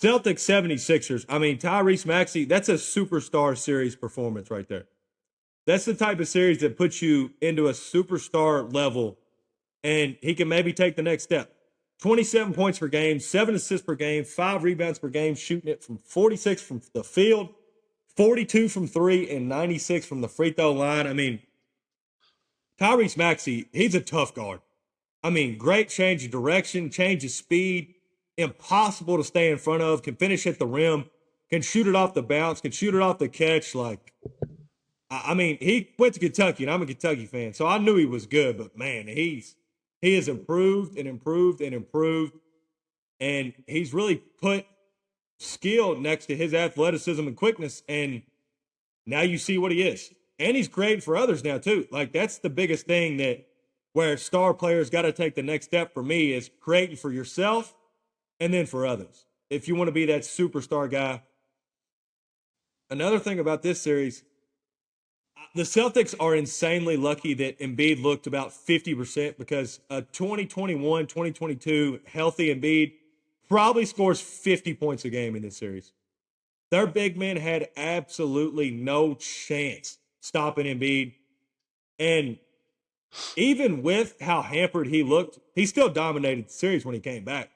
Celtics 76ers. I mean, Tyrese Maxey, that's a superstar series performance right there. That's the type of series that puts you into a superstar level, and he can maybe take the next step. 27 points per game, 7 assists per game, 5 rebounds per game, shooting it from 46 from the field, 42 from three, and 96 from the free throw line. I mean, Tyrese Maxey, he's a tough guard. I mean, great change of direction, change of speed, impossible to stay in front of, can finish at the rim, can shoot it off the bounce, can shoot it off the catch. Like, I mean, he went to Kentucky, and I'm a Kentucky fan, so I knew he was good. But man, he has improved and improved and improved, and he's really put skill next to his athleticism and quickness, and now you see what he is. And he's great for others now too. Like, that's the biggest thing that where star players got to take the next step for me is creating for yourself and then for others. If you want to be that superstar guy. Another thing about this series, the Celtics are insanely lucky that Embiid looked about 50% because a 2021, 2022 healthy Embiid probably scores 50 points a game in this series. Their big men had absolutely no chance stopping Embiid. And even with how hampered he looked, he still dominated the series when he came back.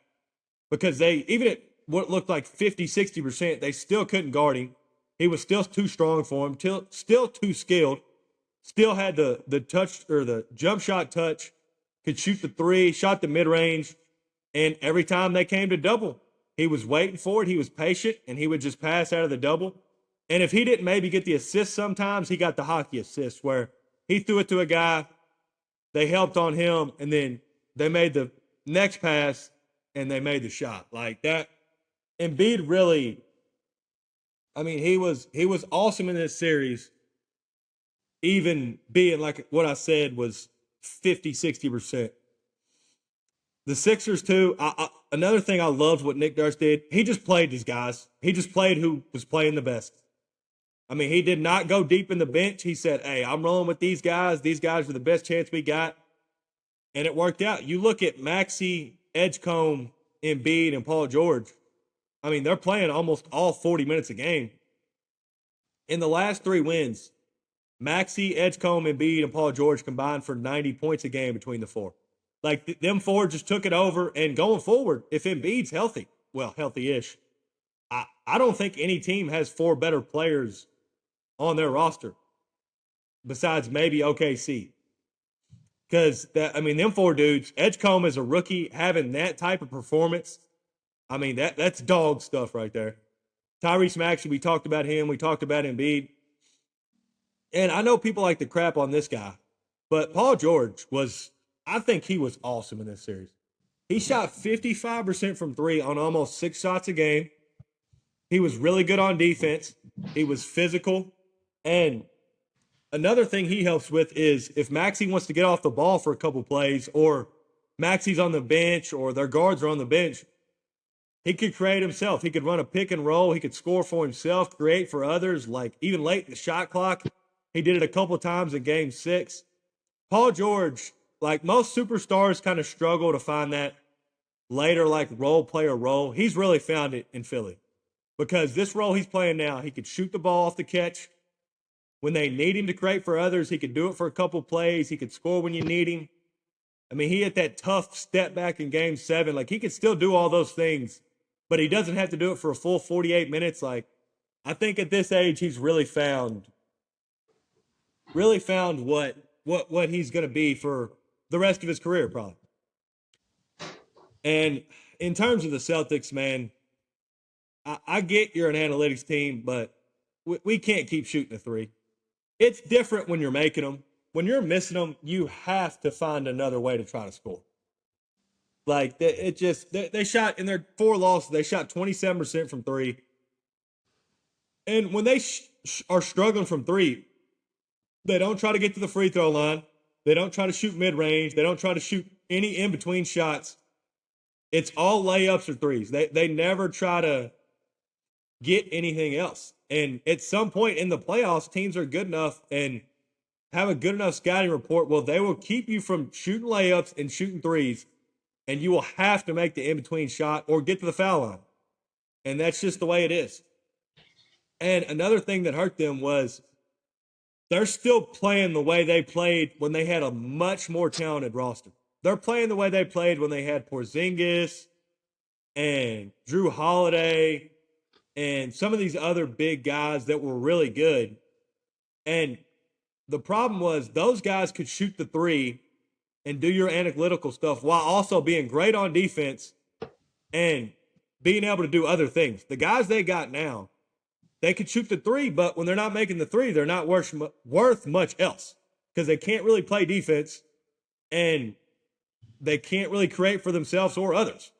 Because even at what looked like 50, 60%, they still couldn't guard him. He was still too strong for him, still too skilled, still had the touch or the jump shot touch, could shoot the three, shot the mid-range, and every time they came to double, he was waiting for it, he was patient, and he would just pass out of the double. And if he didn't maybe get the assist sometimes, he got the hockey assist where he threw it to a guy, they helped on him, and then they made the next pass, and they made the shot. Like that, Embiid really, I mean, he was awesome in this series, even being like what I said was 50, 60%. The Sixers, too, another thing I loved what Nick Nurse did, he just played his guys. He just played who was playing the best. I mean, he did not go deep in the bench. He said, hey, I'm rolling with these guys. These guys are the best chance we got. And it worked out. You look at Maxey, Edgecombe, Embiid, and Paul George. I mean, they're playing almost all 40 minutes a game. In the last 3 wins, Maxey, Edgecombe, Embiid, and Paul George combined for 90 points a game between the four. Like, them four just took it over. And going forward, if Embiid's healthy, well, healthy-ish, I don't think any team has 4 better players on their roster besides maybe OKC. Because, them 4 dudes, Edgecombe as a rookie, having that type of performance, I mean, that's dog stuff right there. Tyrese Maxey, we talked about him. We talked about Embiid. And I know people like to crap on this guy, but Paul George I think he was awesome in this series. He shot 55% from three on almost 6 shots a game. He was really good on defense. He was physical. And another thing he helps with is if Maxey wants to get off the ball for a couple plays or Maxey's on the bench or their guards are on the bench, he could create himself. He could run a pick and roll. He could score for himself, create for others, like even late in the shot clock. He did it a couple times in Game 6. Paul George, like most superstars, kind of struggle to find that later, like role player role. He's really found it in Philly because this role he's playing now, he could shoot the ball off the catch. When they need him to create for others, he could do it for a couple plays. He could score when you need him. I mean, he had that tough step back in Game 7. Like, he could still do all those things, but he doesn't have to do it for a full 48 minutes. Like, I think at this age, he's really found what he's going to be for the rest of his career, probably. And in terms of the Celtics, man, I get you're an analytics team, but we can't keep shooting a three. It's different when you're making them. When you're missing them, you have to find another way to try to score. Like, they shot in their 4 losses, they shot 27% from three. And when they are struggling from three, they don't try to get to the free throw line. They don't try to shoot mid-range. They don't try to shoot any in-between shots. It's all layups or threes. They never try to get anything else. And at some point in the playoffs, teams are good enough and have a good enough scouting report. Well, they will keep you from shooting layups and shooting threes, and you will have to make the in-between shot or get to the foul line. And that's just the way it is. And another thing that hurt them was they're still playing the way they played when they had a much more talented roster. They're playing the way they played when they had Porzingis and Drew Holiday and some of these other big guys that were really good. And the problem was those guys could shoot the three and do your analytical stuff while also being great on defense and being able to do other things. The guys they got now, they could shoot the three, but when they're not making the three, they're not worth much else because they can't really play defense and they can't really create for themselves or others.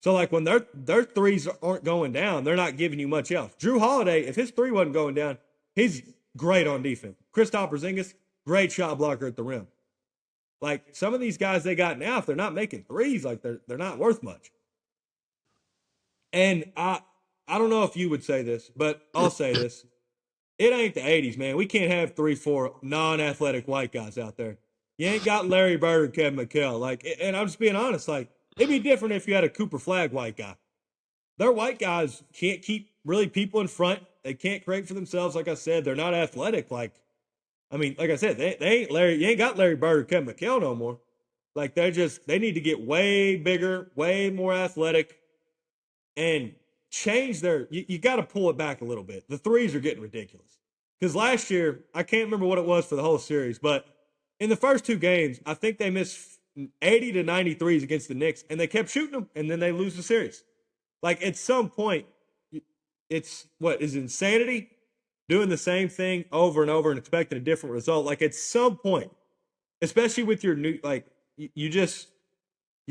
So, like, when their threes aren't going down, they're not giving you much else. Drew Holiday, if his three wasn't going down, he's great on defense. Kristaps Porzingis, great shot blocker at the rim. Like, some of these guys they got now, if they're not making threes, like, they're not worth much. And I don't know if you would say this, but I'll say this. It ain't the 80s, man. We can't have 3-4 non-athletic white guys out there. You ain't got Larry Bird or Kevin McHale. Like, and I'm just being honest, like, it'd be different if you had a Cooper Flag white guy. Their white guys can't keep really people in front. They can't create for themselves. Like I said, they're not athletic. Like I said, they ain't Larry. You ain't got Larry Bird or Kevin McHale no more. Like they need to get way bigger, way more athletic, and change their. You got to pull it back a little bit. The threes are getting ridiculous. Because last year, I can't remember what it was for the whole series, but in the first two games, I think they missed 80 to 93s against the Knicks, and they kept shooting them, and then they lose the series. Like, at some point, it's what is insanity doing the same thing over and over and expecting a different result. Like, at some point, especially with your new, like, you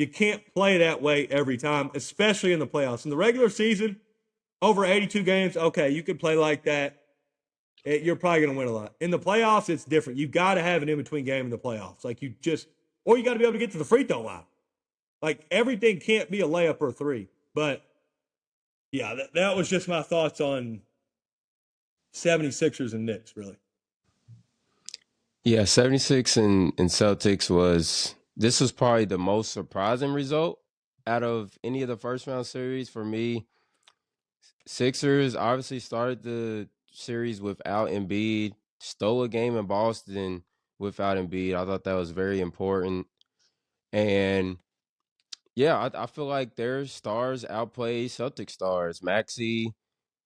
can't play that way every time, especially in the playoffs. In the regular season, over 82 games, okay, you can play like that. You're probably going to win a lot. In the playoffs, it's different. You got to have an in-between game in the playoffs. Like, or you got to be able to get to the free throw line. Like, everything can't be a layup or a three. But, yeah, that was just my thoughts on 76ers and Knicks, really. Yeah, 76 and Celtics this was probably the most surprising result out of any of the first round series for me. Sixers obviously started the series without Embiid, stole a game in Boston without Embiid. I thought that was very important. And yeah, I feel like their stars outplay Celtic stars. Maxey,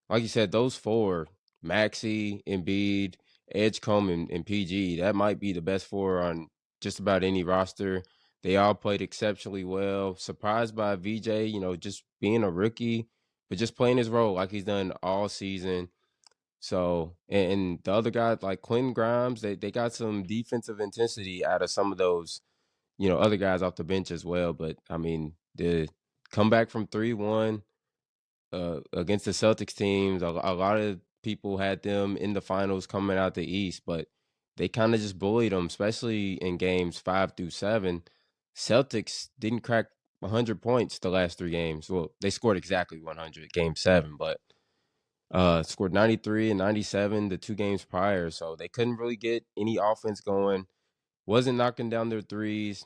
like you said, those four, Maxey, Embiid, Edgecombe, and PG, that might be the best four on just about any roster. They all played exceptionally well. Surprised by VJ, just being a rookie, but just playing his role like he's done all season. So, and the other guys like Quentin Grimes, they got some defensive intensity out of some of those, other guys off the bench as well. But I mean, the comeback from 3-1 against the Celtics teams, a lot of people had them in the finals coming out the East, but they kind of just bullied them, especially in games 5 through 7. Celtics didn't crack 100 points the last 3 games. Well, they scored exactly 100 game 7, but scored 93 and 97 the 2 games prior, so they couldn't really get any offense going. Wasn't knocking down their threes.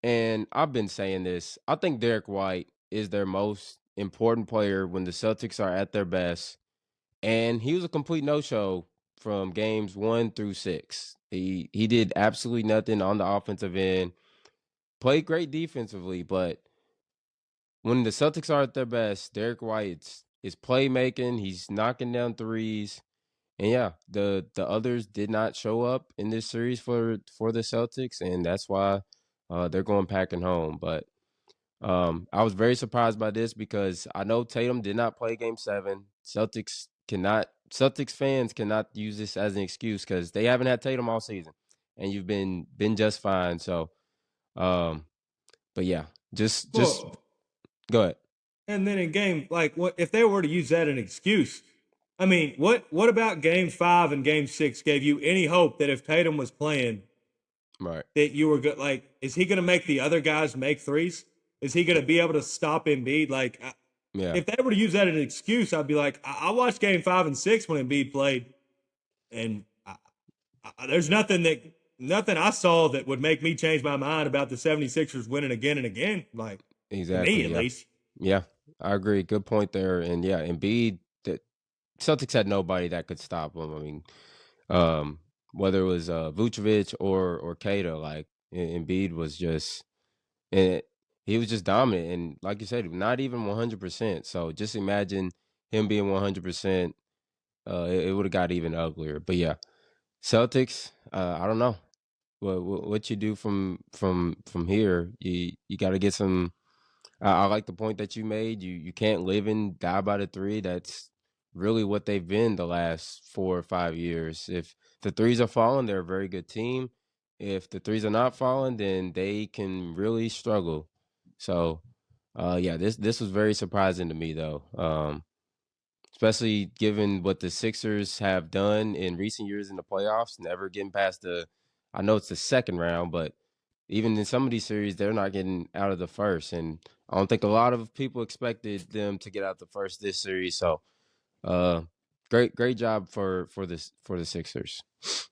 And I've been saying this. I think Derek White is their most important player when the Celtics are at their best. And he was a complete no-show from games 1 through 6. He did absolutely nothing on the offensive end. Played great defensively, but when the Celtics are at their best, Derek White is playmaking. He's knocking down threes. And yeah, the others did not show up in this series for the Celtics, and that's why they're going packing home. But I was very surprised by this because I know Tatum did not play Game 7. Celtics fans cannot use this as an excuse because they haven't had Tatum all season, and you've been just fine. So, but yeah, just Well, go ahead. and then in game, like, what if they were to use that as an excuse? I mean, what about Game 5 and Game 6 gave you any hope that if Tatum was playing, Right. that you were good? Like, is he going to make the other guys make threes? Is he going to be able to stop Embiid? Like, Yeah. if they were to use that as an excuse, I'd be like, I watched Game 5 and 6 when Embiid played, and there's nothing I saw that would make me change my mind about the 76ers winning again and again. Like, Exactly. to me, at least. Yeah. I agree. Good point there. And yeah, Embiid, the Celtics had nobody that could stop him. I mean, um, whether it was Vucevic or Kata, like Embiid was just and he was just dominant. And like you said, not even 100%. So just imagine him being 100%. It would have got even uglier. But yeah, Celtics. I don't know what you do from here. You got to get some. I like the point that you made. You can't live and die by the three. That's really what they've been the last 4 or 5 years. If the threes are falling, they're a very good team. If the threes are not falling, then they can really struggle. So, yeah, this was very surprising to me though. Especially given what the Sixers have done in recent years in the playoffs, never getting past I know it's the second round, but even in some of these series, they're not getting out of the first. And I don't think a lot of people expected them to get out the first this series. So, uh, great job for the Sixers.